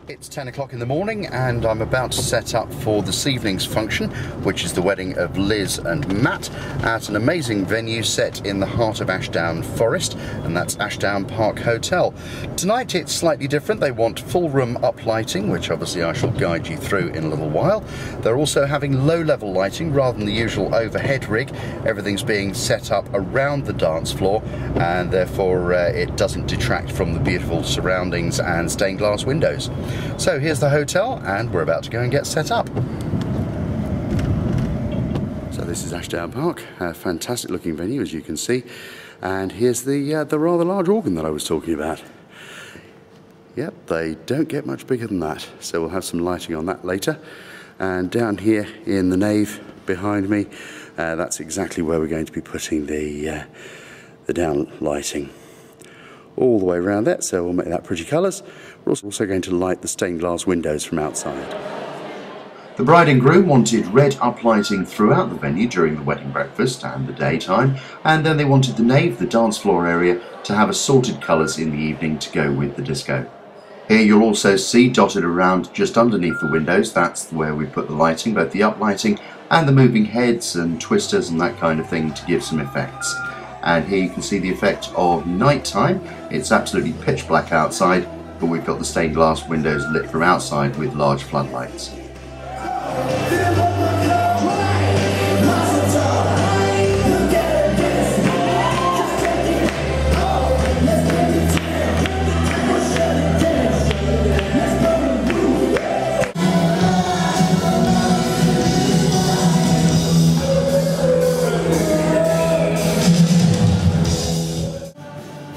It's 10 o'clock in the morning and I'm about to set up for this evening's function, which is the wedding of Liz and Matt at an amazing venue set in the heart of Ashdown Forest, and that's Ashdown Park Hotel. Tonight it's slightly different. They want full room uplighting, which obviously I shall guide you through in a little while. They're also having low level lighting rather than the usual overhead rig. Everything's being set up around the dance floor and therefore it doesn't detract from the beautiful surroundings and stained glass windows. So here's the hotel and we're about to go and get set up. So this is Ashdown Park, a fantastic looking venue as you can see, and here's the rather large organ that I was talking about. Yep, they don't get much bigger than that, so we'll have some lighting on that later. And down here in the nave behind me, that's exactly where we're going to be putting the down lighting all the way around that, so we'll make that pretty colours. We're also going to light the stained glass windows from outside. The bride and groom wanted red uplighting throughout the venue during the wedding breakfast and the daytime, and then they wanted the nave, the dance floor area, to have assorted colours in the evening to go with the disco. Here you'll also see dotted around just underneath the windows, that's where we put the lighting, both the uplighting and the moving heads and twisters and that kind of thing to give some effects. And here you can see the effect of night time. It's absolutely pitch black outside, but we've got the stained glass windows lit from outside with large floodlights.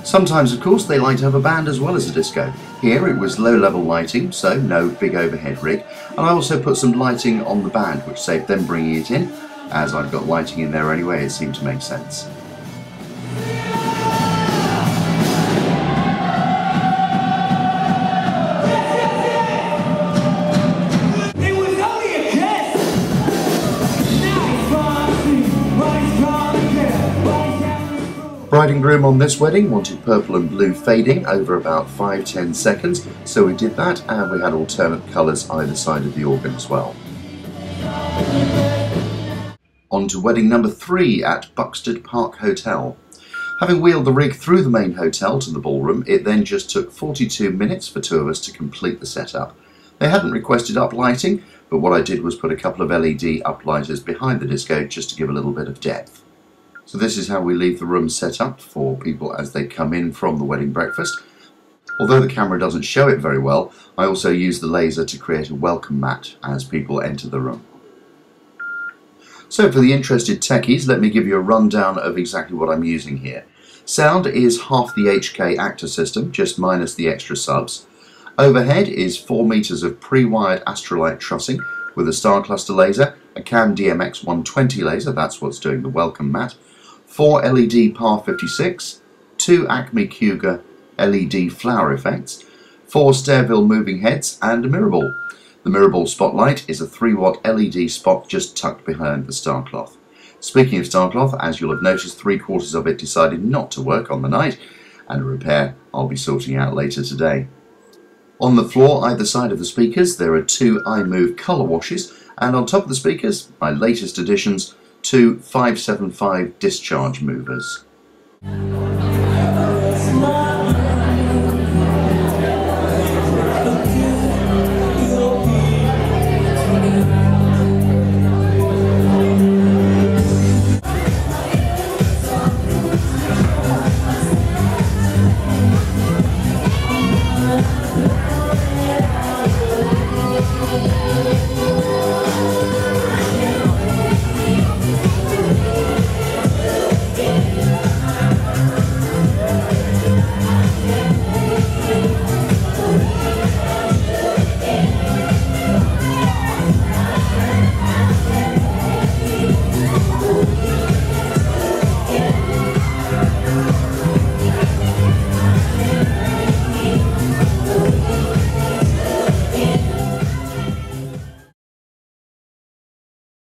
Sometimes, of course, they like to have a band as well as a disco. Here it was low-level lighting, so no big overhead rig, and I also put some lighting on the band, which saved them bringing it in. As I've got lighting in there anyway, it seemed to make sense. Bride and groom on this wedding wanted purple and blue fading over about 5-10 seconds, so we did that, and we had alternate colours either side of the organ as well. On to wedding number 3 at Buxted Park Hotel. Having wheeled the rig through the main hotel to the ballroom, it then just took 42 minutes for 2 of us to complete the setup. They hadn't requested uplighting, but what I did was put a couple of LED uplighters behind the disco just to give a little bit of depth. So this is how we leave the room set up for people as they come in from the wedding breakfast. Although the camera doesn't show it very well, I also use the laser to create a welcome mat as people enter the room. So for the interested techies, let me give you a rundown of exactly what I'm using here. Sound is half the HK Actor system, just minus the extra subs. Overhead is 4 meters of pre-wired Astrolite trussing with a star cluster laser, a CAM DMX 120 laser, that's what's doing the welcome mat, 4 LED PAR 56, 2 Acme Cougar LED flower effects, 4 Stairville moving heads, and a mirror ball. The mirror ball spotlight is a 3-watt LED spot just tucked behind the star cloth. Speaking of star cloth, as you'll have noticed, 3/4 of it decided not to work on the night, and a repair I'll be sorting out later today. On the floor either side of the speakers there are 2 iMove colour washes, and on top of the speakers, my latest additions, 2 575 discharge movers.